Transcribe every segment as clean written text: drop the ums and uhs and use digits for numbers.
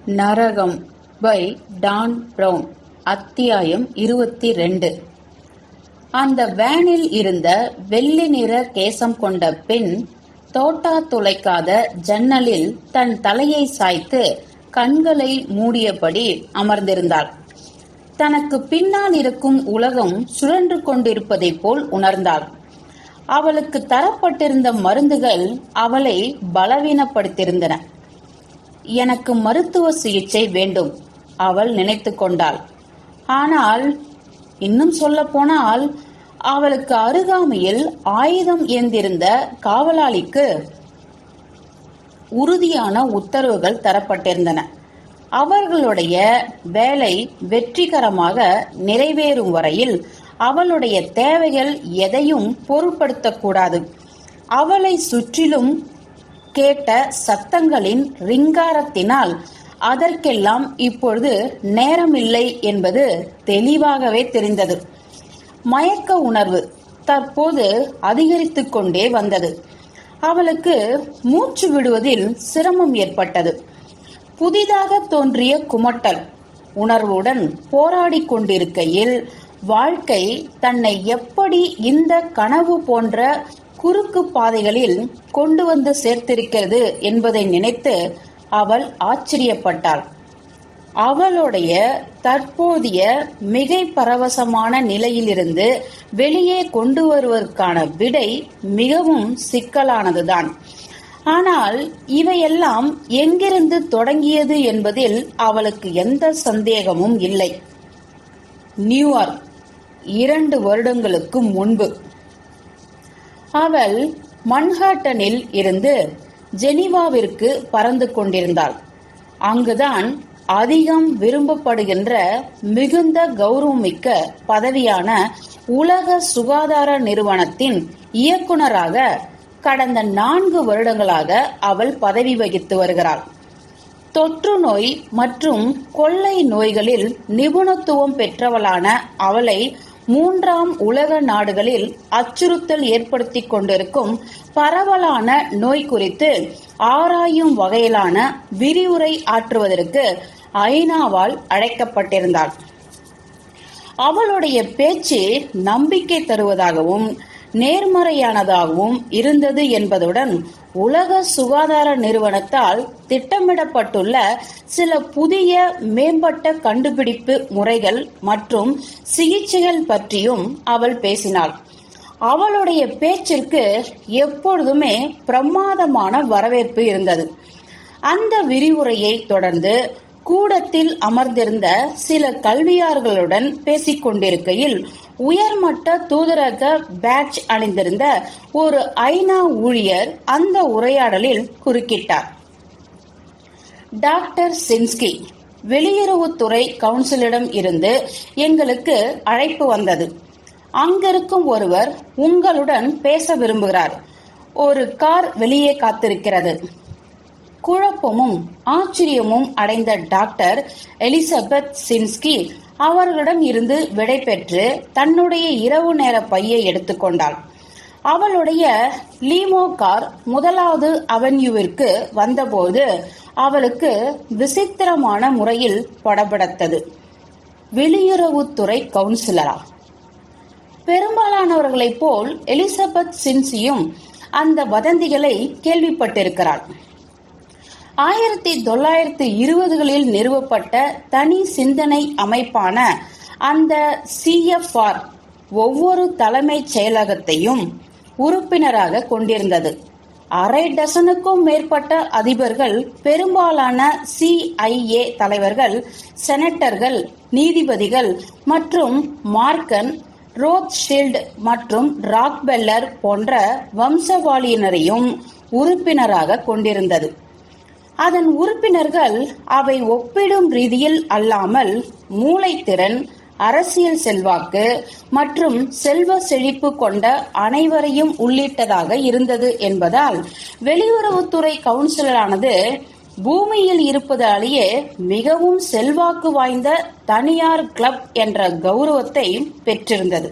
நரகம் by Don brown. அத்தியாயம் 22. அந்த வேனில் இருந்த வெள்ளி நிற கேசம் கொண்ட பெண் தோட்டா துளைக்காத ஜன்னலில் தன் தலையை சாய்த்து கண்களை மூடியபடி அமர்ந்திருந்தாள். தனக்கு பின்னால் இருக்கும் உலகம் சுழன்று கொண்டிருப்பதை போல் உணர்ந்தாள். அவளுக்கு தரப்பட்டிருந்த மருந்துகள் அவளை பலவீனப்படுத்தியிருந்தன. எனக்கு மருத்துவ சிகிச்சை வேண்டும், அவள் நினைத்து கொண்டாள். ஆனால் இன்னும் சொல்ல போனால் அவளுக்கு அருகாமையில் ஆயுதம் ஏந்திருந்த காவலாளிக்கு உறுதியான உத்தரவுகள் தரப்பட்டிருந்தன. அவர்களுடைய வேலை வெற்றிகரமாக நிறைவேறும் வரையில் அவளுடைய தேவைகள் எதையும் பொருட்படுத்தக்கூடாது. அவளை சுற்றிலும் கேட்ட சத்தங்களின் ரிங்காரத்தினால் அதற்கெல்லாம் இப்பொழுது நேரமில்லை என்பது தெளிவாகவே தெரிந்தது. மயக்க உணர்வு தற்போது அதிகரித்து கொண்டே வந்தது. அவளுக்கு மூச்சு விடுவதில் சிரமம் ஏற்பட்டது. புதிதாக தோன்றிய குமட்டல் உணர்வுடன் போராடி கொண்டிருக்கையில் வாழ்க்கை தன்னை எப்படி இந்த கனவு போன்ற குறுக்கு பாதைகளில் கொண்டு வந்து சேர்த்திருக்கிறது என்பதை நினைத்து அவள் ஆச்சரியப்பட்டாள். அவளுடைய தற்போதைய மிகை பரவசமான நிலையிலிருந்து வெளியே கொண்டு வருவதற்கான விடை மிகவும் சிக்கலானதுதான். ஆனால் இவையெல்லாம் எங்கிருந்து தொடங்கியது என்பதில் அவளுக்கு எந்த சந்தேகமும் இல்லை. நியூயார்க் 2 வருடங்களுக்கு முன்பு. அவள் மன்ஹாட்டனில் இருந்து ஜெனீவாவிற்கு பறந்து கொண்டிருந்தாள். அங்குதான் அதிகம் விரும்பப்படுகின்ற மிகுந்த கௌரவமிக்க பதவியான உலக சுகாதார நிறுவனத்தின் இயக்குனராக கடந்த 4 வருடங்களாக அவள் பதவி வகித்து வருகிறாள். தொற்று நோய் மற்றும் கொள்ளை நோய்களில் நிபுணத்துவம் பெற்றவளான அவளை 3ஆம் உலக நாடுகளில் அச்சுறுத்தல் ஏற்படுத்தி கொண்டிருக்கும் பரவலான நோய் குறித்து ஆராயும் வகையிலான விரிவுரை ஆற்றுவதற்கு ஐநாவால் அழைக்கப்பட்டிருந்தாள். அவளுடைய பேச்சு நம்பிக்கை தருவதாகவும் நேர்மறையானதாகவும் இருந்தது என்பதுடன் உலக சுகாதார நிறுவனத்தால் திட்டமிடப்பட்டுள்ள சில புதிய மேம்பட்ட கண்டுபிடிப்பு முறைகள் மற்றும் சிகிச்சைகள் பற்றியும் அவள் பேசினாள். அவளுடைய பேச்சிற்கு எப்பொழுதுமே பிரமாதமான வரவேற்பு இருந்தது. அந்த விரிவுரையை தொடர்ந்து கூடத்தில் அமர்ந்திருந்த சில கல்வியாளர்களுடன் பேசிக் கொண்டிருக்கையில் உயர்மட்ட தூதரக பேட்ஜ் அணிந்திருந்த ஒரு ஐநா ஊழியர் அந்த உரையாடலில் குறுக்கிட்டார். டாக்டர் சின்ஸ்கி, வெளியுறவுத்துறை கவுன்சிலிடம் இருந்து எங்களுக்கு அழைப்பு வந்தது. அங்கிருக்கும் ஒருவர் உங்களுடன் பேச விரும்புகிறார். ஒரு கார் வெளியே காத்திருக்கிறது. குழப்பமும் ஆச்சரியமும் அடைந்த டாக்டர் எலிசபெத் சின்ஸ்கி அவர்களிடம் இருந்து விடை பெற்று தன்னுடைய இரவு நேர பையை எடுத்துக்கொண்டாள். அவளுடைய லீமோ கார் 1வது அவென்யூவிற்கு வந்தபோது அவளுக்கு விசித்திரமான முறையில் படபடத்தது. வெளியுறவுத்துறை கவுன்சிலரா? பெரும்பாலானவர்களைப் போல் எலிசபெத் சின்சியும் அந்த வதந்திகளை கேள்விப்பட்டிருக்கிறாள். 1920களில் நிறுவப்பட்ட தனி சிந்தனை அமைப்பான அந்த CFR ஒவ்வொரு தலைமைச் செயலகத்தையும் உறுப்பினராக கொண்டிருந்தது. 1/2 டசனுக்கும் மேற்பட்ட அதிபர்கள், பெரும்பாலான CIA தலைவர்கள், செனட்டர்கள், நீதிபதிகள் மற்றும் மார்க்கன், ரோத்ஷில்ட் மற்றும் ராக்பெல்லர் போன்ற வம்சவாளியினரையும் உறுப்பினராக கொண்டிருந்தது. அதன் உறுப்பினர்கள் அவை ஒப்பிடும் ரீதியில் அல்லாமல் மூளைத்திறன், அரசியல் செல்வாக்கு மற்றும் செல்வ செழிப்பு கொண்ட அனைவரையும் உள்ளிட்டதாக இருந்தது என்பதால் வெளியுறவுத்துறை கவுன்சிலரானது பூமியில் இருப்பதாலேயே மிகவும் செல்வாக்கு வாய்ந்த தனியார் கிளப் என்ற கௌரவத்தை பெற்றிருந்தது.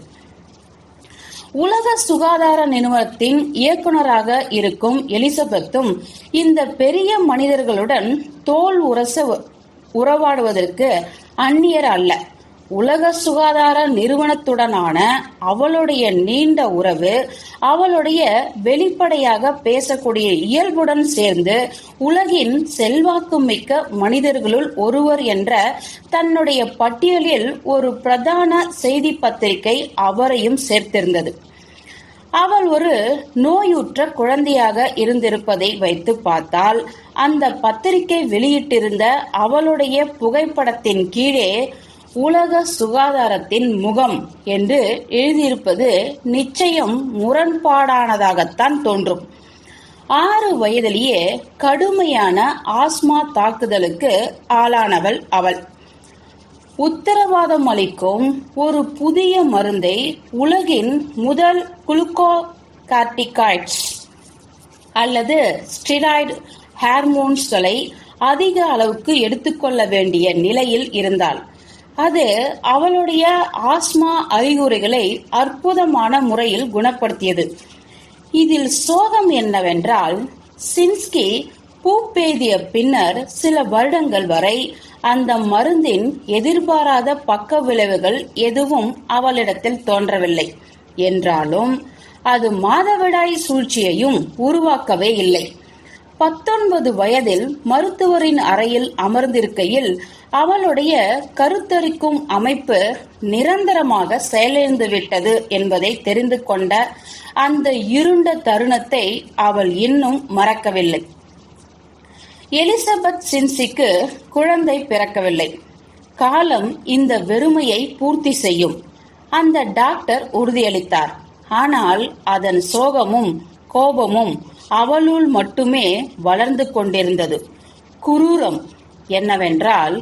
உலக சுகாதார நிறுவனத்தின் இயக்குனராக இருக்கும் எலிசபெத்தும் இந்த பெரிய மனிதர்களுடன் தோல் உரச உறவாடுவதற்கு அந்நியர் அல்ல. உலக சுகாதார நிறுவனத்துடனான அவளுடைய நீண்ட உறவு அவளுடைய வெளிப்படையாக பேசக்கூடிய இயல்புடன் சேர்ந்து உலகின் செல்வாக்கு மிக்க மனிதர்களுள் ஒருவர் என்ற தன்னுடைய பட்டியலில் ஒரு பிரதான செய்தி பத்திரிகை அவரையும் சேர்த்திருந்தது. அவள் ஒரு நோயுற்ற குழந்தையாக இருந்திருப்பதை வைத்து பார்த்தால் அந்த பத்திரிகை வெளியிட்டிருந்த அவளுடைய புகைப்படத்தின் கீழே உலக சுகாதாரத்தின் முகம் என்று எழுதியிருப்பது நிச்சயம் முரண்பாடானதாகத்தான் தோன்றும். 6 வயதிலேயே கடுமையான ஆஸ்மா தாக்குதலுக்கு ஆளானவள் அவள். உத்தரவாதம் அளிக்கும் ஒரு புதிய மருந்தை உலகின் முதல் குளுக்கோகார்டிகாய்ட்ஸ் அல்லது ஸ்டெராய்டு ஹார்மோன்ஸ்களை அதிக அளவுக்கு எடுத்துக்கொள்ள வேண்டிய நிலையில் இருந்தாள். அது அவளுடைய ஆஸ்மா அறிகுறிகளை அற்புதமான முறையில் குணப்படுத்தியது. இதில் சோகம் என்னவென்றால், சின்ஸ்கி பூப்பெய்திய பின்னர் சில வருடங்கள் வரை அந்த மருந்தின் எதிர்பாராத பக்க விளைவுகள் எதுவும் அவளிடத்தில் தோன்றவில்லை. என்றாலும் அது மாதவிடாய் சூழ்ச்சியையும் உருவாக்கவே இல்லை. 19 வயதில் மருத்துவரின் அறையில் அமர்ந்திருக்கையில் அவளுடைய கருத்தரிக்கும் அமைப்பு நிரந்தரமாக செயலிழந்து விட்டது என்பதை தெரிந்து கொண்ட அந்த இருண்ட தருணத்தை அவள் இன்னும் மறக்கவில்லை. எலிசபெத் சின்சிக்கு குழந்தை பிறக்கவில்லை. காலம் இந்த வெறுமையை பூர்த்தி செய்யும், அந்த டாக்டர் உறுதியளித்தார். ஆனால் அதன் சோகமும் கோபமும் அவளுள் மட்டுமே வளர்ந்து கொண்டிருந்தது. குரூரம் என்னவென்றால்,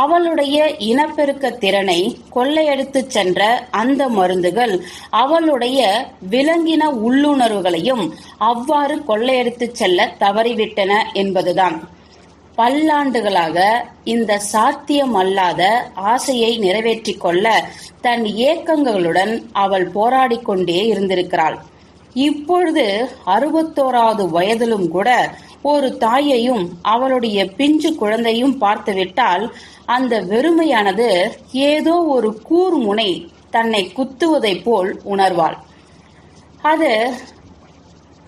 அவளுடைய இனப்பெருக்க திறனை கொள்ளையடித்து சென்ற அந்த மருந்துகள் அவளுடைய விலங்கின உள்ளுணர்வுகளையும் அவ்வாறு கொள்ளையடித்து செல்ல தவறிவிட்டன என்பதுதான். பல்லாண்டுகளாக இந்த சாத்தியமல்லாத ஆசையை நிறைவேற்றிக் கொள்ள தன் ஏக்கங்களுடன் அவள் போராடி கொண்டே இருந்திருக்கிறாள். இப்பொழுது 61வது வயதிலும் கூட ஒரு தாயையும் அவளுடைய பிஞ்சு குழந்தையும் பார்த்துவிட்டால் அந்த வெறுமையானது ஏதோ ஒரு கூர்முனை தன்னை குத்துவதை போல் உணர்வாள். அது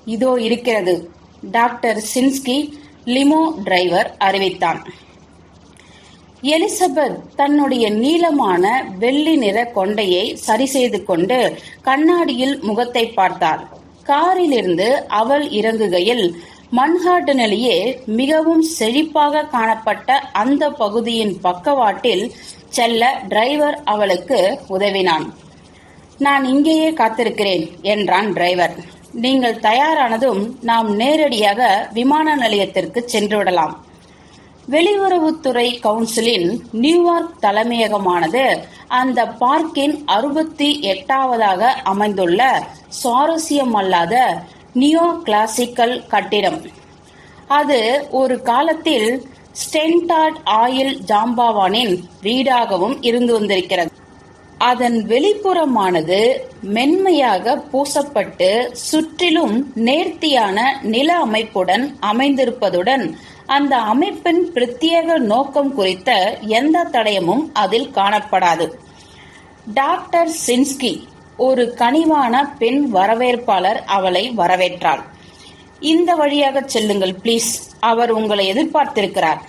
இதோ இருக்கிறது, டாக்டர் சின்ஸ்கி லிமோ டிரைவர் அறிவித்தான். எலிசபெத் தன்னுடைய நீளமான வெள்ளி நிற கொண்டையை சரி செய்து கொண்டு கண்ணாடியில் முகத்தை பார்த்தாள். காரிலிருந்து அவள் இறங்குகையில் மன்ஹாட்டனிலேயே மிகவும் செழிப்பாக காணப்பட்ட அந்த பகுதியின் பக்கவாட்டில் செல்ல டிரைவர் அவளுக்கு உதவினான். நான் இங்கேயே காத்திருக்கிறேன் என்றான் டிரைவர். நீங்கள் தயாரானதும் நாம் நேரடியாக விமான நிலையத்திற்கு சென்றுவிடலாம். வெளியுறவுத்துறை கவுன்சிலின் நியூயார்க் தலைமையகமானது அந்த பார்க்கின் 68வது அமைந்துள்ள சுவாரஸ்யமல்லாத நியோ கிளாசிக்கல் கட்டிடம். அது ஒரு காலத்தில் ஸ்டென்டார்ட் ஆயில் ஜாம்பவானின் வீடாகவும் இருந்து வந்திருக்கிறது. அதன் வெளிப்புறமானது மென்மையாக பூசப்பட்டு சுற்றிலும் நேர்த்தியான நில அமைப்புடன் அமைந்திருப்பதுடன் அந்த அமைப்பின் பிரத்யேக நோக்கம் குறித்த எந்த தடயமும் அதில் காணப்படாது. டாக்டர் சின்ஸ்கி ஒரு கனிவான பெண் வரவேற்பாளர் அவளை வரவேற்றாள். இந்த வழியாக செல்லுங்கள் பிளீஸ், அவர் உங்களை எதிர்பார்த்திருக்கிறார்.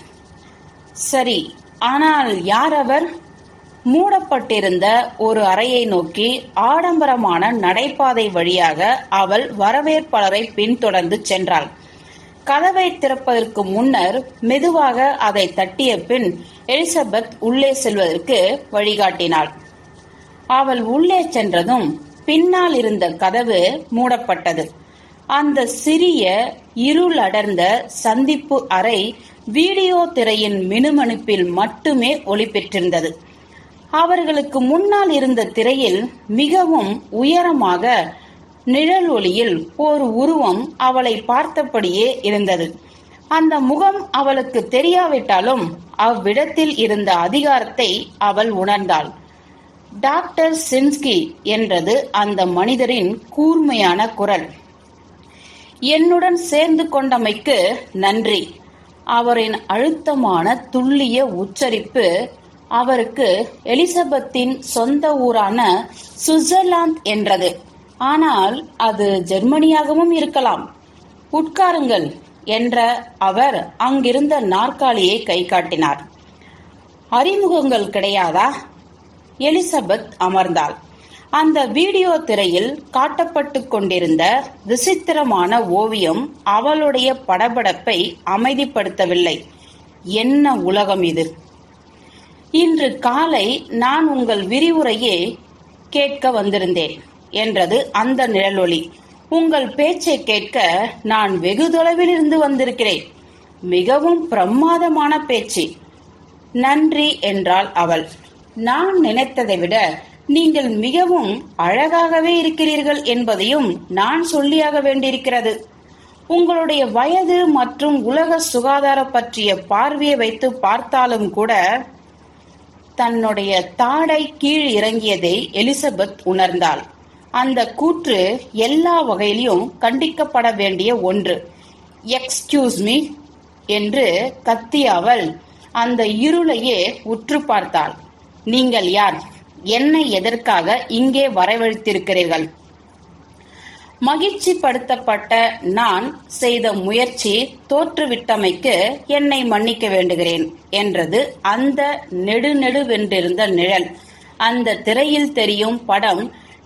சரி, ஆனால் யார் அவர்? மூடப்பட்டிருந்த ஒரு அறையை நோக்கி ஆடம்பரமான நடைபாதை வழியாக அவள் வரவேற்பாளரை பின்தொடர்ந்து சென்றாள். கதவை திறப்பதற்கு முன்னர் மெதுவாக அதை தட்டிய பின் எலிசபெத் உள்ளே செல்வதற்கு வழிகாட்டினாள். அவள் உள்ளே சென்றதும் பின்னால் இருந்த கதவு மூடப்பட்டது. அந்த சிறிய இருளடர்ந்த சந்திப்பு அறை வீடியோ திரையின் மினுமினுப்பில் மட்டுமே ஒளி பெற்றிருந்தது. அவர்களுக்கு முன்னால் இருந்த திரையில் மிகவும் உயரமாக நிழல் ஒளியில் ஒரு உருவம் அவளை பார்த்தபடியே இருந்தது. அந்த முகம் அவளுக்கு தெரியாவிட்டாலும் அவ்விடத்தில் இருந்த அதிகாரத்தை அவள் உணர்ந்தாள். டாக்டர் சின்ஸ்கி என்றது அந்த மனிதரின் கூர்மையான குரல். என்னுடன் சேர்ந்து கொண்டமைக்கு நன்றி. அவரின் அழுத்தமான துல்லிய உச்சரிப்பு அவருக்கு எலிசபெத்தின் சொந்த ஊரான சுவிட்சர்லாந்து என்றது. ஆனால் அது ஜெர்மனியாகவும் இருக்கலாம். உட்காருங்கள் என்ற அவர் அங்கிருந்த நாற்காலியை கை காட்டினார். அறிமுகங்கள் கிடையாதா? எலிசபெத் அமர்ந்தாள். அந்த வீடியோ திரையில் காட்டப்பட்டு கொண்டிருந்த விசித்திரமான ஓவியம் அவளுடைய படபடப்பை அமைதிப்படுத்தவில்லை. என்ன உலகம் இது! இன்று காலை நான் உங்கள் விரிவுரையை கேட்க வந்திருந்தேன் என்றது அந்த நிழலொளி. உங்கள் பேச்சை கேட்க நான் வெகு தொலைவில் இருந்து வந்திருக்கிறேன். மிகவும் பிரமாதமான பேச்சு. நன்றி என்றாள் அவள். நான் நினைத்ததை விட நீங்கள் மிகவும் அழகாகவே இருக்கிறீர்கள் என்பதையும் நான் சொல்லியாக வேண்டியிருக்கிறது. உங்களுடைய வயது மற்றும் உலக சுகாதாரம் பற்றிய பார்வையை வைத்து பார்த்தாலும் கூட. தன்னுடைய தாடை கீழ் இறங்கியதை எலிசபெத் உணர்ந்தாள். அந்த கூற்று எல்லா வகையிலும் கண்டிக்கப்பட வேண்டிய ஒன்று. எக்ஸ்கியூஸ் மீ என்று கத்திய அவள் அந்த இருளையே உற்று பார்த்தாள். நீங்கள் யார்? என்னை எதற்காக இங்கே வரவழைத்திருக்கிறீர்கள்? மகிழ்ச்சி படுத்தப்பட்ட நான் செய்த முயற்சி தோற்றுவிட்டமைக்கு என்னை மன்னிக்க வேண்டுகிறேன் என்றது அந்த நெடுநெடுவென்றிருந்த நிழல். அந்த திரையில் தெரியும் படம்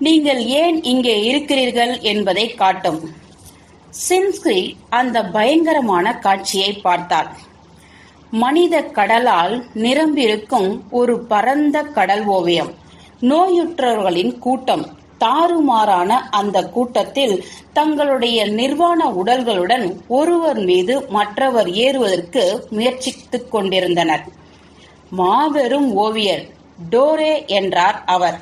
நீங்கள் ஏன் இங்கே இருக்கிறீர்கள் என்பதை காட்டும். சின்ஸ்கி அந்த பயங்கரமான காட்சியை பார்த்தாள். மனித கடலால் நிரம்பியிருக்கும் ஒரு பரந்த கடல் ஓவியம். நோயுற்றவர்களின் கூட்டம். தாறுமாறான அந்த கூட்டத்தில் தங்களுடைய நிர்வாண உடல்களுடன் ஒருவர் மீது மற்றவர் ஏறுவதற்கு முயற்சித்துக் கொண்டிருந்தனர். மாபெரும் ஓவியர் டோரே என்றார் அவர்.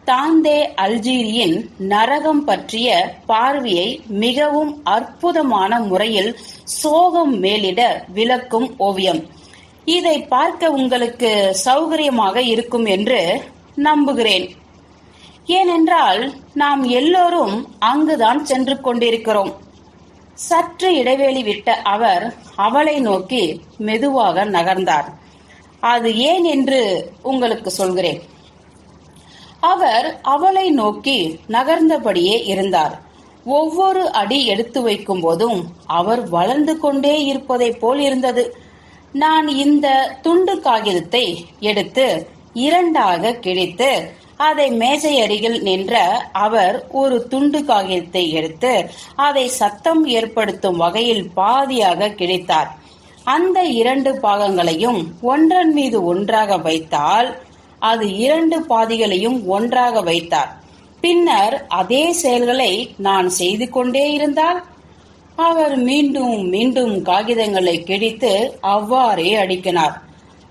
தாந்தே அல்ஜீரியின் நரகம் பற்றிய பார்வையை மிகவும் அற்புதமான முறையில் சோகம் மேலிட விளக்கும் ஓவியம். இதை பார்க்க உங்களுக்கு சௌகரியமாக இருக்கும் என்று நம்புகிறேன். ஏனென்றால் நாம் எல்லோரும் அங்குதான் சென்று கொண்டிருக்கிறோம். சற்று இடைவெளி விட்ட அவர் அவளை நோக்கி மெதுவாக நகர்ந்தார். அது ஏன் என்று உங்களுக்கு சொல்கிறேன். அவர் அவளை நோக்கி நகர்ந்தபடியே இருந்தார். ஒவ்வொரு அடி எடுத்து வைக்கும் போதும் அவர் வளர்ந்து கொண்டே இருப்பதை போல் இருந்தது. நான் இந்த துண்டு காகிதத்தை எடுத்து இரண்டாக கிழித்து அதை மேஜை அருகில் நின்ற அவர் ஒரு துண்டு காகிதத்தை எடுத்து அதை சத்தம் ஏற்படுத்தும் வகையில் பாதியாக கிழித்தார். அந்த இரண்டு பாகங்களையும் ஒன்றன் மீது ஒன்றாக வைத்தால் அது இரண்டு பாதிகளையும் ஒன்றாக வைத்தார். பின்னர் அதே செயல்களை நான் செய்து கொண்டே இருந்தால் அவர் மீண்டும் மீண்டும் காகிதங்களை கிழித்து அவ்வாறே அடுக்கினார்.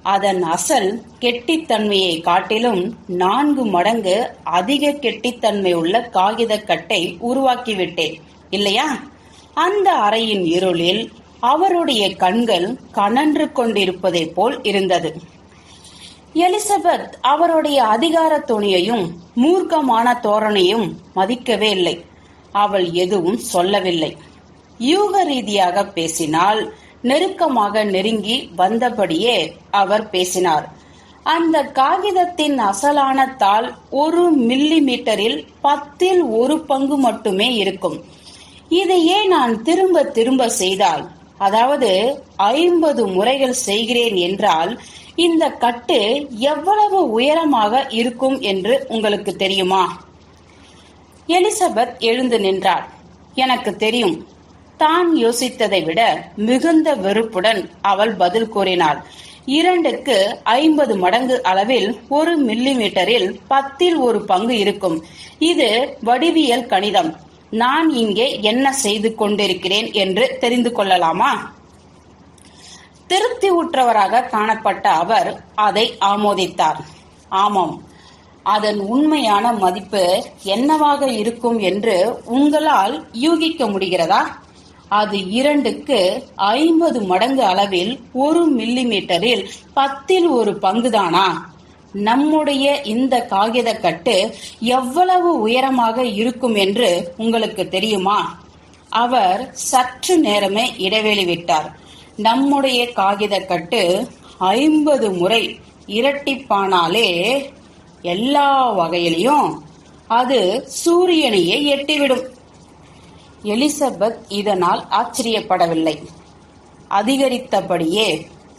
அதன் அசல் கெட்டித்தன்மையை காட்டிலும் 4 மடங்கு அதிக கெட்டித்தன்மை உள்ள காகித கட்டை உருவாக்கிவிட்டேன் இல்லையா? அந்த அறையின் இருளில் அவருடைய கண்கள் கனன்று கொண்டிருப்பதை போல் இருந்தது. எலிசபெத் அவருடைய அதிகார துணியையும் மூர்க்கமான தோரணையும் மதிக்கவே இல்லை. அவள் எதுவும் சொல்லவில்லை. யூக ரீதியாக பேசினால் நெருக்கமாக நெருங்கி வந்தபடியே அவர் பேசினார். அந்த காகிதத்தின் அசலான தாள் 1 மில்லி மீட்டரில் 10ல் 1 பங்கு மட்டுமே இருக்கும். இதையே நான் திரும்ப திரும்ப செய்தால், அதாவது 50 முறைகள் செய்கிறேன் என்றால் இந்த கட்டு எவ்வளவு உயரமாக இருக்கும் என்று உங்களுக்கு தெரியுமா? எலிசபெத் எழுந்து நின்றாள். எனக்கு தெரியும். தான் யோசித்ததை விட மிகுந்த வெறுப்புடன் அவள் பதில் கூறினாள். 2க்கு 50 மடங்கு அளவில் 1 மில்லி மீட்டரில் 10ல் 1 பங்கு இருக்கும். இது வடிவியல் கணிதம். நான் இங்கே என்ன செய்து கொண்டிருக்கிறேன் என்று தெரிந்து கொள்ளலாமா? திருப்தி உற்றவராக காணப்பட்ட அவர் அதை ஆமோதித்தார். ஆமாம், அதன் உண்மையான மதிப்பு என்னவாக இருக்கும் என்று உங்களால் யூகிக்க முடிகிறதா? அது 2க்கு 50 மடங்கு அளவில் 1 மில்லி மீட்டரில் 10ல் 1 பங்குதானா? நம்முடைய இந்த காகித கட்டு எவ்வளவு உயரமாக இருக்கும் என்று உங்களுக்கு தெரியுமா? அவர் சற்று நேரமே இடைவெளி விட்டார். நம்முடைய காகித கட்டு 50 முறை இரட்டிப்பானாலே எல்லா வகையிலையும் அது சூரியனையே எட்டிவிடும். எலிசபெத் இதனால் ஆச்சரியப்படவில்லை. அதிகரித்தபடியே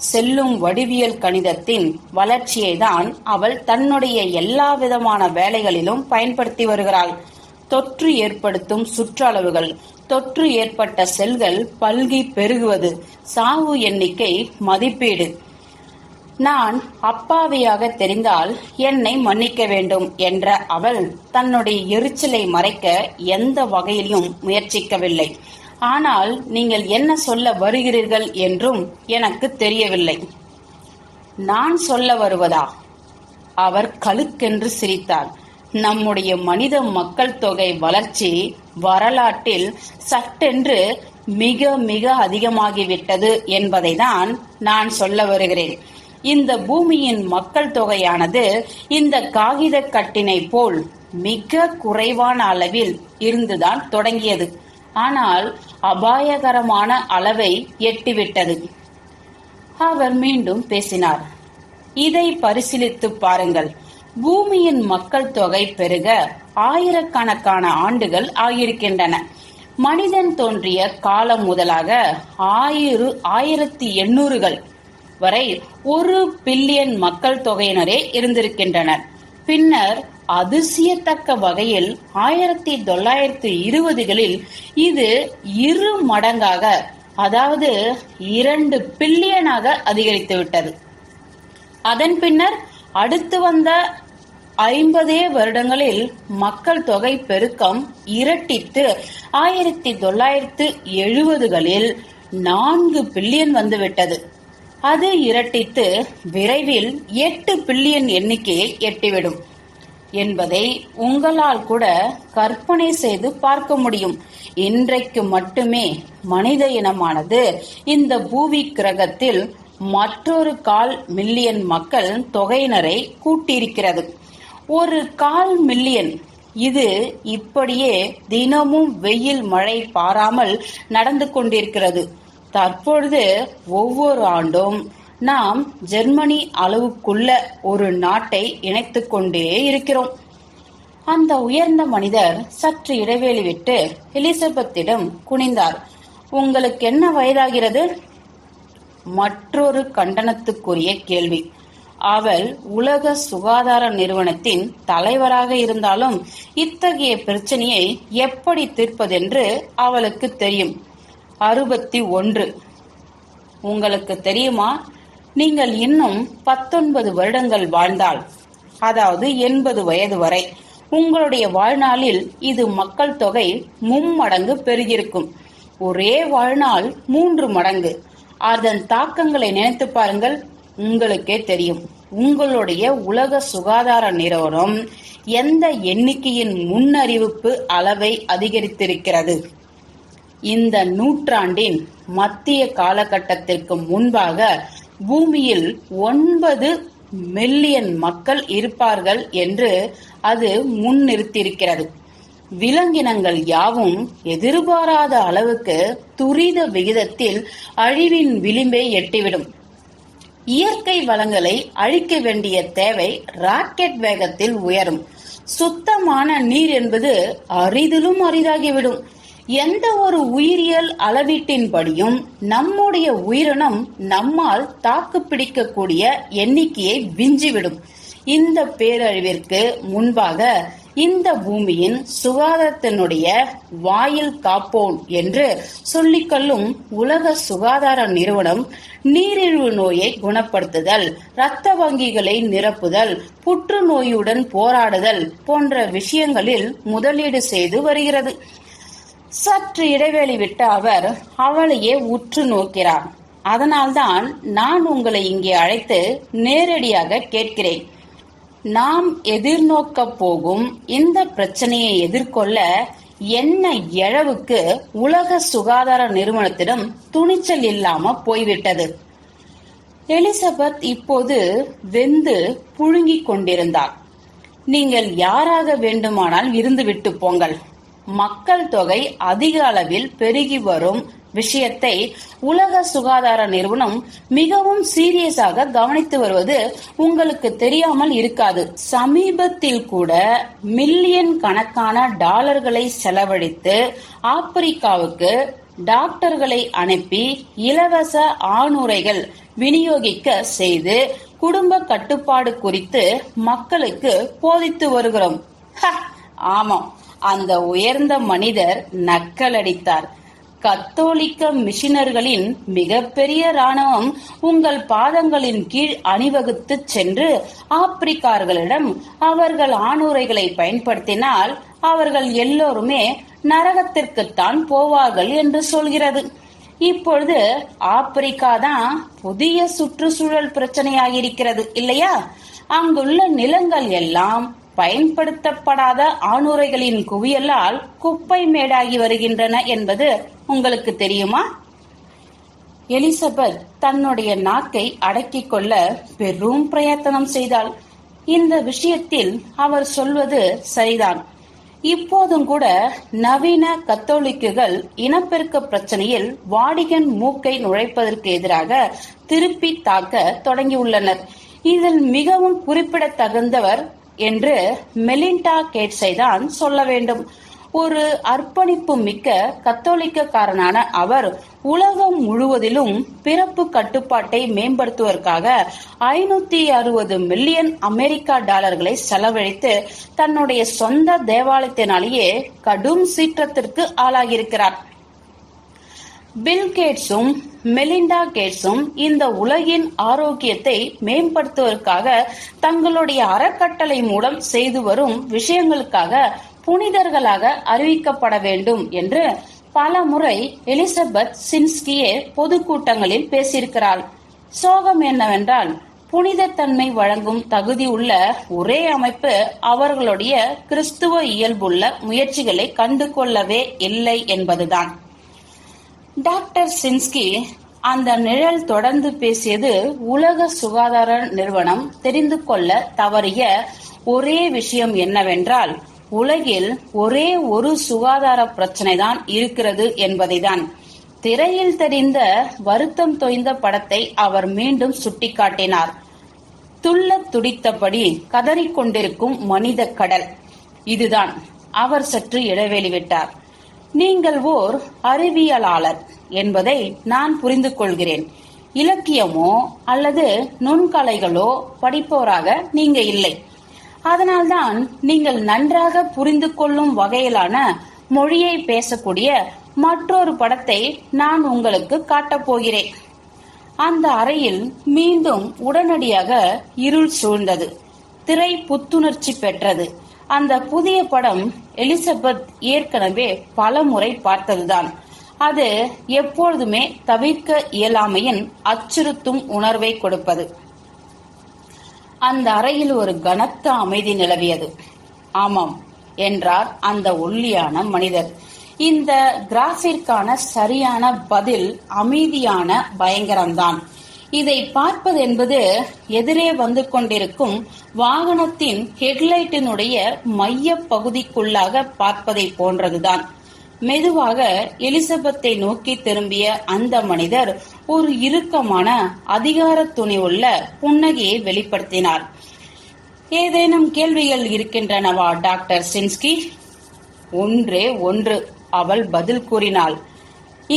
செல்லும் வடிவியல் கணிதத்தின் வளர்ச்சியை தான் அவள் தன்னுடைய எல்லா விதமான வேலைகளிலும் பயன்படுத்தி வருகிறாள். தொற்று ஏற்படுத்தும் சுற்றளவுகள், தொற்று ஏற்பட்ட செல்கள் பல்கி பெருகுவது, சாவு எண்ணிக்கை மதிப்பீடு. நான் அப்பாவியாக தெரிந்தால் என்னை மன்னிக்க வேண்டும் என்ற அவள் தன்னுடைய எரிச்சலை மறைக்க எந்த வகையிலும் முயற்சிக்கவில்லை. ஆனால் நீங்கள் என்ன சொல்ல வருகிறீர்கள் என்றும் எனக்கு தெரியவில்லை. நான் சொல்ல வருவதா? அவர் கலுக்கென்று சிரித்தார். நம்முடைய மனித மக்கள் தொகை வளர்ச்சி வரலாற்றில் சட்டென்று மிக மிக அதிகமாகிவிட்டது என்பதை தான் நான் சொல்ல வருகிறேன். இந்த பூமியின் மக்கள் தொகையானது இந்த காகித கட்டினை போல் மிக குறைவான அளவில் இருந்துதான் தொடங்கியது. ஆனால் அபாயகரமான அளவை எட்டிவிட்டது. அவர் மீண்டும் பேசினார். இதை பரிசீலித்து பாருங்கள். பூமியின் மக்கள் தொகை பெருக ஆயிரக்கணக்கான ஆண்டுகள் ஆகியிருக்கின்றன. மனிதன் தோன்றிய காலம் முதலாக 1800கள் வரை 1 பில்லியன் மக்கள் தொகையினரே இருந்திருக்கின்றனர். பின்னர் அதிசயத்தக்க வகையில் 1920களில் இது 2 மடங்காக, அதாவது 2 பில்லியனாக அதிகரித்துவிட்டது. அதன் பின்னர் அடுத்து வந்த 50 வருடங்களில் மக்கள் தொகை பெருக்கம் இரட்டித்து 1970களில் 4 பில்லியன் வந்துவிட்டது. அது இரட்டித்து விரைவில் 8 பில்லியன் எண்ணிக்கையை எட்டிவிடும் என்பதை உங்களால் கூட கற்பனை செய்து பார்க்க முடியும். இன்றைக்கு மட்டுமே மனித இனமானது இந்த பூமி கிரகத்தில் மற்றொரு 1/4 மில்லியன் மக்கள் தொகையினரை கூட்டியிருக்கிறது. 1/4 மில்லியன். இது இப்படியே தினமும் வெயில் மழை பாராமல் நடந்து கொண்டிருக்கிறது. தற்பொழுது ஒவ்வொரு ஆண்டும் நாம் ஜெர்மனி அளவுக்குள்ள ஒரு நாட்டை இணைத்துக் கொண்டே இருக்கிறோம். அந்த உயர்ந்த மனிதர் சற்று இடைவேளை விட்டு எலிசபெத்திடம் குனிந்தார். உங்களுக்கு என்ன வயதாகிறது? மற்றொரு கண்டனத்துக்குரிய கேள்வி. அவள் உலக சுகாதார நிறுவனத்தின் தலைவராக இருந்தாலும் இத்தகைய பிரச்சனையை எப்படி தீர்ப்பதென்று அவளுக்கு தெரியும். 61. உங்களுக்கு தெரியுமா, நீங்கள் இன்னும் 19 வருடங்கள் வாழ்ந்தால், அதாவது 80 வயது வரை, உங்களுடைய வாழ்நாளில் இது மக்கள் தொகை 3 மடங்கு பெருகியிருக்கும். ஒரே வாழ்நாள் 3 மடங்கு. அதன் தாக்கங்களை நினைத்து பாருங்கள். உங்களுக்கே தெரியும். உங்களுடைய உலக சுகாதார நிறுவனம் எந்த எண்ணிக்கையின் முன்னறிவிப்பு அளவை அதிகரித்திருக்கிறது. இந்த நூற்றாண்டின் மத்திய காலகட்டத்திற்கு முன்பாக பூமியில் 9 மில்லியன் மக்கள் இருப்பார்கள் என்று அது முன்னிறுத்தியிருக்கிறது. விலங்கினங்கள் யாவும் எதிர்பாராத அளவுக்கு துரித விகிதத்தில் அழிவின் விளிம்பை எட்டிவிடும். இயற்கை வளங்களை அழிக்க வேண்டிய தேவை ராக்கெட் வேகத்தில் உயரும். சுத்தமான நீர் என்பது அரிதிலும் அரிதாகிவிடும். எந்த ஒரு உயிரியல் அளவீட்டின்படியும் நம்முடைய உயிரினம் நம்மால் தாக்கு பிடிக்கக்கூடிய எண்ணிக்கையை விஞ்சிவிடும். இந்த பேரழிவிற்கு முன்பாக இந்த பூமியின் சுகாதாரத்தினுடைய வாயில் காப்போன் என்று சொல்லிக்கொள்ளும் உலக சுகாதார நிறுவனம் நீரிழிவு நோயை குணப்படுத்துதல், இரத்த வங்கிகளை நிரப்புதல், புற்றுநோயுடன் போராடுதல் போன்ற விஷயங்களில் முதலீடு செய்து வருகிறது. சற்று இடைவெளி விட்ட அவர் அவளையே உற்று நோக்கிறார். அதனால்தான் நான் உங்களை இங்கே அழைத்து நேரடியாக கேட்கிறேன். நாம் எதிர்நோக்க போகும் இந்த பிரச்சனையை எதிர்கொள்ள என்ன எழவுக்கு உலக சுகாதார நிறுவனத்திடம் துணிச்சல் இல்லாம போய்விட்டது. எலிசபெத் இப்போது வெந்து புழுங்கிக் கொண்டிருந்தார். நீங்கள் யாராக வேண்டுமானால் இருந்துவிட்டு போங்கள். மக்கள் தொகை அதிக அளவில் பெருகி வரும் விஷயத்தை உலக சுகாதார நிறுவனம் மிகவும் சீரியஸாக கவனித்து வருவது உங்களுக்கு தெரியாமல் இருக்காது. சமீபத்தில் கூட மில்லியன் கணக்கான டாலர்களை செலவழித்து ஆப்பிரிக்காவுக்கு டாக்டர்களை அனுப்பி இலவச ஆணுரைகள் விநியோகிக்க செய்து குடும்ப கட்டுப்பாடு குறித்து மக்களுக்கு போதித்து வருகிறோம். ஆமாம், அந்த உயர்ந்த மனிதர் நக்கலடித்தார். கத்தோலிக்க மிஷினர்களின் மிகப்பெரிய ராணுவம் உங்கள் பாதங்களின் கீழ் அணிவகுத்து சென்று ஆப்பிரிக்கர்களிடம் அவர்கள் ஆணுரைகளை பயன்படுத்தினால் அவர்கள் எல்லோருமே நரகத்திற்குத்தான் போவார்கள் என்று சொல்கிறது. இப்பொழுது ஆப்பிரிக்கா தான் புதிய சுற்றுச்சூழல் பிரச்சனையாகியிருக்கிறது இல்லையா? அங்குள்ள நிலங்கள் எல்லாம் பயன்படுத்தப்படாத ஆணுரைகளின் குவியலால் குப்பை மேடாகி வருகின்றன என்பது உங்களுக்கு தெரியுமா? எலிசபெத் தன்னுடைய நாக்கை அடக்கிக் கொள்ள பெரும் பிரயத்தனம் செய்தாள். இந்த விஷயத்தில் அவர் சொல்வது சரிதான். இப்போதும் கூட நவீன கத்தோலிக்குகள் இனப்பெருக்க பிரச்சனையில் வாடிகன் மூக்கை நுழைப்பதற்கு எதிராக திருப்பி தாக்க தொடங்கியுள்ளனர். இதில் மிகவும் குறிப்பிடத்தகுந்தவர் என்று மெலிண்டா கேட்ஸை தான் சொல்ல வேண்டும். ஒரு அர்ப்பணிப்பு மிக்க கத்தோலிக்கக்காரனான அவர் உலகம் முழுவதிலும் பிறப்பு கட்டுப்பாட்டை மேம்படுத்துவதற்காக 560 மில்லியன் அமெரிக்க டாலர்களை செலவழித்து தன்னுடைய சொந்த தேவாலயத்தினாலேயே கடும் சீற்றத்திற்கு ஆளாகியிருக்கிறார். பில் கேட்ஸும் மெலிண்டா கேட்ஸும் இந்த உலகின் ஆரோக்கியத்தை மேம்படுத்துவதற்காக தங்களுடைய அறக்கட்டளை மூலம் செய்து வரும் விஷயங்களுக்காக புனிதர்களாக அறிவிக்கப்பட வேண்டும் என்று பல முறை எலிசபெத் சின்ஸ்கியே பொதுக்கூட்டங்களில் பேசியிருக்கிறாள். சோகம் என்னவென்றால், புனித தன்மை வழங்கும் தகுதி உள்ள ஒரே அமைப்பு அவர்களுடைய கிறிஸ்துவ இயல்புள்ள முயற்சிகளை கண்டு கொள்ளவே இல்லை என்பதுதான். டாக்டர் சின்ஸ்கி அந்த நிழல் தொடர்ந்து பேசியது உலக சுகாதார நிறுவனம் தெரிந்து கொள்ள தவறிய ஒரே விஷயம் என்னவென்றால், உலகில் ஒரே ஒரு சுகாதார பிரச்சனை தான் இருக்கிறது என்பதைதான். திரையில் தெரிந்த வருத்தம் தோய்ந்த படத்தை அவர் மீண்டும் சுட்டிக்காட்டினார். துள்ள துடித்தபடி கதறிக்கொண்டிருக்கும் மனித கடல் இதுதான். அவர் சற்று இடைவெளி விட்டார். நீங்கள் ஓர் அறிவியலாளர் என்பதை நான் புரிந்து கொள்கிறேன். இலக்கியமோ அல்லது நுண்கலைகளோ படிப்பவராக நீங்க இல்லை. அதனால்தான் நீங்கள் நன்றாக புரிந்து கொள்ளும் வகையிலான மொழியை பேசக்கூடிய மற்றொரு படத்தை நான் உங்களுக்கு காட்டப் போகிறேன். அந்த அறையில் மீண்டும் உடனடியாக இருள் சூழ்ந்தது. திரை புத்துணர்ச்சி பெற்றது. அந்த புதிய படம் எலிசபெத் ஏற்கனவே பல முறை பார்த்ததுதான். அது எப்பொழுதுமே தவிர்க்க இயலாமையின் அச்சுறுத்தும் உணர்வை கொடுப்பது. அந்த அறையில் ஒரு கனத்த அமைதி நிலவியது. ஆமாம் என்றார் அந்த ஒல்லியான மனிதர். இந்த கிராஃபிற்கான சரியான பதில் அமைதியான பயங்கரம்தான். இதை பார்ப்பது என்பது எதிரே வந்து கொண்டிருக்கும் வாகனத்தின் ஹெட்லைட்டினுடைய மைய பகுதிக்குள்ளாக பார்ப்பதை போன்றதுதான். மெதுவாக எலிசபெத்தை நோக்கி திரும்பிய அந்த மனிதர் ஒரு இறுக்கமான அதிகார துணிவுள்ள புன்னகையை வெளிப்படுத்தினார். ஏதேனும் கேள்விகள் இருக்கின்றனவா டாக்டர் சின்ஸ்கி? ஒன்றே ஒன்று, அவள் பதில் கூறினாள்.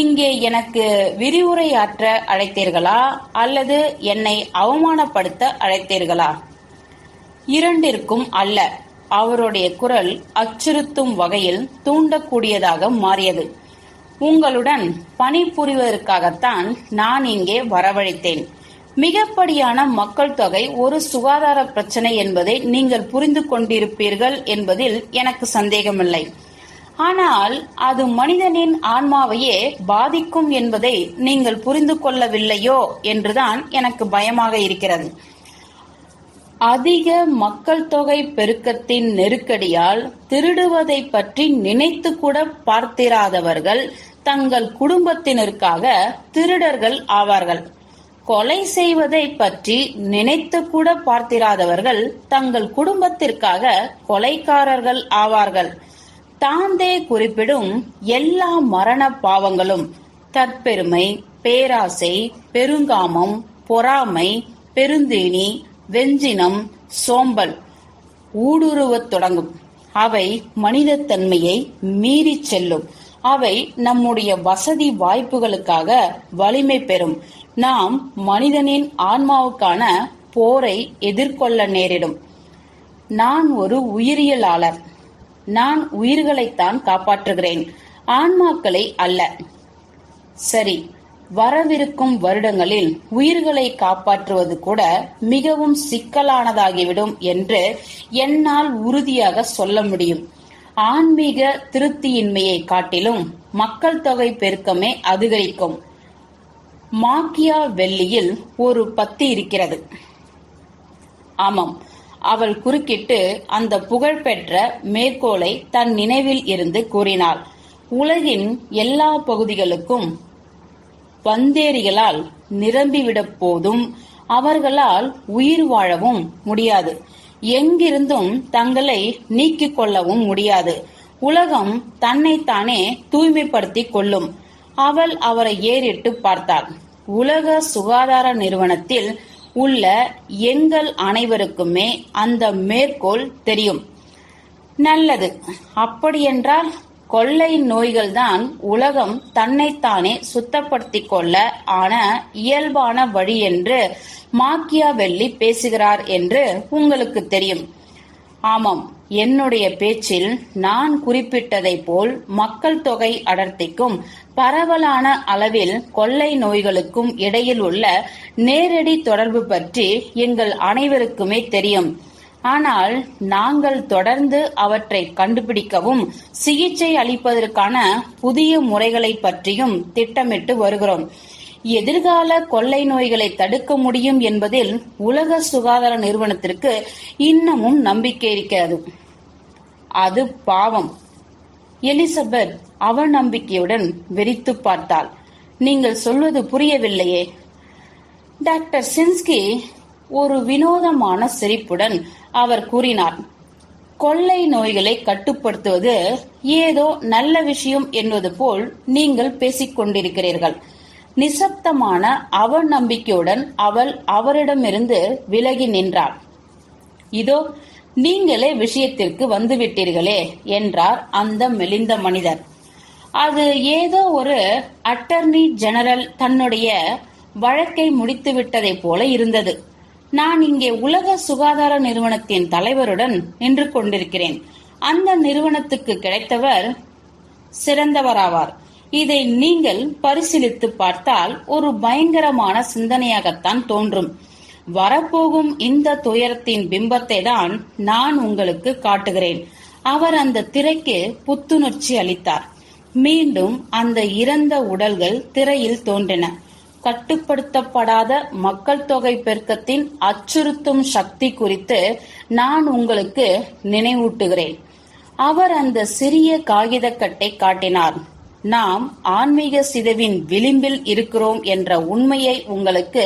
இங்கே எனக்கு விரிவுரையாற்ற அழைத்தீர்களா அல்லது என்னை அவமானப்படுத்த அழைத்தீர்களா? இரண்டிற்கும் அல்ல. அவருடைய குரல் அச்சுறுத்தும் வகையில் தூண்டக்கூடியதாக மாறியது. உங்களுடன் பணிபுரிவதற்காகத்தான் நான் இங்கே வரவழைத்தேன். மிகப்படியான மக்கள் தொகை ஒரு சுகாதார பிரச்சனை என்பதை நீங்கள் புரிந்து கொண்டிருப்பீர்கள் என்பதில் எனக்கு சந்தேகமில்லை. ஆனால் அது மனிதனின் ஆன்மாவையே பாதிக்கும் என்பதை நீங்கள் புரிந்து கொள்ளவில்லையோ என்றுதான் எனக்கு பயமாக இருக்கிறது. அதிக மக்கள் தொகை பெருக்கத்தின் நெருக்கடியால் திருடுவதை பற்றி நினைத்து கூட பார்த்திராதவர்கள் தங்கள் குடும்பத்தினருக்காக திருடர்கள் ஆவார்கள். கொலை செய்வதை பற்றி நினைத்து கூட பார்த்திராதவர்கள் தங்கள் குடும்பத்திற்காக கொலைக்காரர்கள் ஆவார்கள். தாந்தே குறிப்பிடும் எல்லா மரண பாவங்களும் தற்பெருமை, பேராசை, பெருங்காமம், பொறாமை, பெருந்தீனி, வெஞ்சினம், சோம்பல் ஊடுருவத் தொடங்கும். அவை மனிதத்தன்மையை மீறி செல்லும். அவை நம்முடைய வசதி வாய்ப்புகளுக்காக வலிமை பெறும். நாம் மனிதனின் ஆன்மாவுக்கான போரை எதிர்கொள்ள நேரிடும். நான் ஒரு உயிரியலாளர். நான் உயிர்களைத்தான் காப்பாற்றுகிறேன், ஆன்மாக்களை அல்ல. சரி, வரவிருக்கும் வருடங்களில் உயிர்களை காப்பாற்றுவது கூட மிகவும் சிக்கலானதாகிவிடும் என்று என்னால் உறுதியாக சொல்ல முடியும். ஆன்மீக திருப்தியின்மையை காட்டிலும் மக்கள் தொகை பெருக்கமே அதிகரிக்கும். மாக்கியாவெல்லியில் ஒரு பத்தி இருக்கிறது. ஆமாம், அவள் குறுக்கிட்டு அந்த புகழ்பெற்ற மேற்கோளை தன் நினைவில் இருந்து கூறினாள். உலகின் எல்லா பகுதிகளுக்கும் வந்தேரிகளால் நிரம்பிவிடப் போதும் அவர்களால் உயிர் வாழவும் முடியாது. எங்கிருந்தும் தங்களை நீக்கிக் கொள்ளவும் முடியாது. உலகம் தன்னைத்தானே தூய்மைப்படுத்திக் கொள்ளும். அவள் அவரை ஏறிட்டு பார்த்தாள். உலக சுகாதார நிறுவனத்தில் உள்ள எங்கள் அனைவருக்குமே அந்த மேற்கோள் தெரியும். நல்லது, அப்படியென்றால் கொள்ளை நோய்கள்தான் உலகம் தன்னைத்தானே சுத்தப்படுத்திக் கொள்ள ஆன இயல்பான வழி என்று மாக்கியாவெல்லி பேசுகிறார் என்று உங்களுக்கு தெரியும். ஆமாம், என்னுடைய பேச்சில் நான் குறிப்பிட்டதை போல் மக்கள் தொகை அடர்த்திக்கும் பரவலான அளவில் கொள்ளை நோய்களுக்கும் இடையில் உள்ள நேரடி தொடர்பு பற்றி எங்கள் அனைவருக்குமே தெரியும். ஆனால் நாங்கள் தொடர்ந்து அவற்றை கண்டுபிடிக்கவும் சிகிச்சை அளிப்பதற்கான புதிய முறைகளை பற்றியும் திட்டமிட்டு வருகிறோம். எதிர்கால கொள்ளை நோய்களை தடுக்க முடியும் என்பதில் உலக சுகாதார நிறுவனத்திற்கு இன்னமும் நம்பிக்கை இருக்கிறது. அது பாவம். எலிசபெத் அவநம்பிக்கையுடன் வெறித்து பார்த்தாள். நீங்கள் சொல்வது புரியவில்லையே. டாக்டர் சின்ஸ்கி ஒரு வினோதமான சிரிப்புடன் அவர் கூறினார். கொள்ளை நோய்களை கட்டுப்படுத்துவது ஏதோ நல்ல விஷயம் என்பது போல் நீங்கள் பேசிக் கொண்டிருக்கிறீர்கள். நிசப்தமான அவநம்பிக்கையுடன் அவள் அவரிடமிருந்து விலகி நின்றாள். இதோ நீங்களே விஷயத்திற்கு வந்துவிட்டீர்களே என்றார் அந்த மெலிந்த மனிதர். அது ஏதோ ஒரு அட்டர்னி ஜெனரல் தன்னுடைய வழக்கை முடித்து விட்டதை போல இருந்தது. நான் இங்கே உலக சுகாதார நிறுவனத்தின் தலைவருடன் நின்று கொண்டிருக்கிறேன். அந்த நிறுவனத்துக்கு கிடைத்தவர் சிறந்தவராவார். இதை நீங்கள் பரிசீலித்து பார்த்தால் ஒரு பயங்கரமான சிந்தனையாகத்தான் தோன்றும். வரப்போகும் இந்த துயரத்தின் பிம்பத்தை தான் நான் உங்களுக்கு காட்டுகிறேன். அவர் அந்த திரைக்கு புத்துணர்ச்சி அளித்தார். மீண்டும் அந்த இறந்த உடல்கள் திரையில் தோன்றின. கட்டுப்படுத்தப்படாத மக்கள் தொகை பெருக்கத்தின் அச்சுறுத்தும் சக்தி குறித்து நான் உங்களுக்கு நினைவூட்டுகிறேன். அவர் அந்த சிறிய காகிதக்கட்டை காட்டினார். நாம் ஆன்மீக சிதைவின் விளிம்பில் இருக்கிறோம் என்ற உண்மையை உங்களுக்கு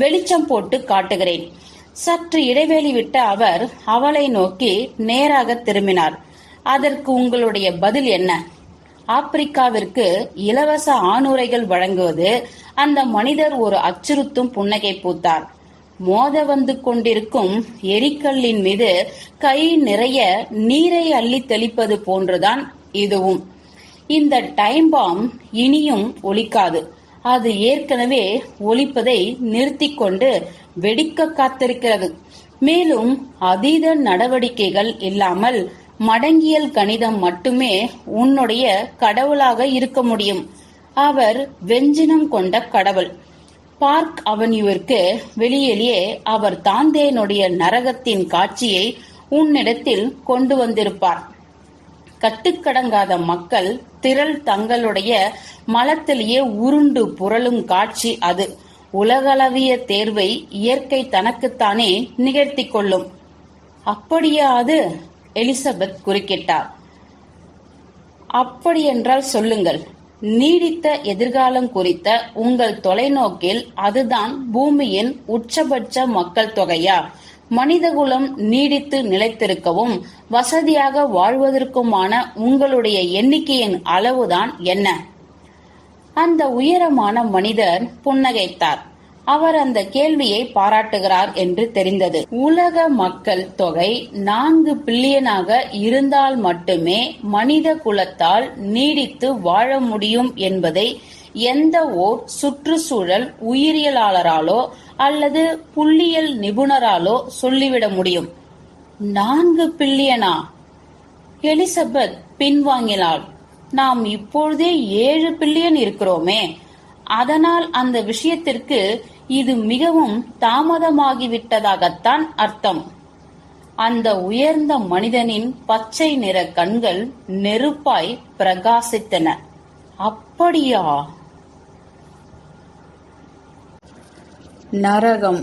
வெளிச்சம் போட்டு காட்டுகிறேன். சற்று இடைவெளி விட்ட அவர் அவளை நோக்கி நேராக திரும்பினார். அதற்கு உங்களுடைய பதில் என்ன? ஆப்பிரிக்காவிற்கு இலவச ஆணுரைகள் வழங்குவது. அந்த மனிதர் ஒரு அச்சுறுத்தும் புன்னகை பூத்தார். மோத வந்து கொண்டிருக்கும் எரிக்கல்லின் மீது கை நிறைய நீரை அள்ளி தெளிப்பது போன்றுதான் இதுவும். இந்த டைம் பாம் இனியும் ஒலிக்காது. அது ஏற்கனவே ஒலிப்பதை நிறுத்திக் கொண்டு வெடிக்க காத்திருக்கிறது. மேலும் அதீத நடவடிக்கைகள் இல்லாமல் மடங்கியல் கணிதம் மட்டுமே உன்னுடைய கடவுளாக இருக்க முடியும். அவர் வெஞ்சினம் கொண்ட கடவுள். பார்க் அவென்யூவிற்கு வெளியிலேயே அவர் தாந்தேனுடைய நரகத்தின் காட்சியை உன்னிடத்தில் கொண்டு வந்திருப்பார். கட்டுக்கடங்காத மக்கள் திரள் தங்களுடைய மலத்திலேயே உருண்டு புரளும் காட்சி அது. உலகளவிய தேர்வை இயற்கை தனக்குத்தானே நிகழ்த்தி கொள்ளும். அப்படியா அது? எலிசபெத் குறுக்கிட்டார். அப்படியென்றால் சொல்லுங்கள். நீடித்த எதிர்காலம் குறித்த உங்கள் தொலைநோக்கில் அதுதான் பூமியின் உச்சபட்ச மக்கள் தொகையா? மனிதகுலம் நீடித்து நிலைத்திருக்கவும் வசதியாக வாழ்வதற்குமான உங்களுடைய எண்ணிக்கையின் அளவுதான் என்ன? அந்த உயரமான மனிதர் புன்னகைத்தார். அவர் அந்த கேள்வியை பாராட்டுகிறார் என்று தெரிந்தது. உலக மக்கள் தொகை 4 பில்லியனாக இருந்தால் மட்டுமே மனித குலத்தால் நீடித்து வாழ முடியும் என்பதை எந்த ஓர் சுற்றுச்சூழல் உயிரியலாளராலோ அல்லது புள்ளியியல் நிபுணராலோ சொல்லிவிட முடியும். 4 பில்லியனா? எலிசபெத் பின்வாங்கினாள். நாம் இப்பொழுதே 7 பில்லியன் இருக்கிறோமே, அதனால் அந்த விஷயத்திற்கு இது மிகவும் தாமதமாகிவிட்டதாகத்தான் அர்த்தம். அந்த உயர்ந்த மனிதனின் பச்சை நிற கண்கள் நெருப்பாய் பிரகாசித்தன. அப்படியா? நரகம்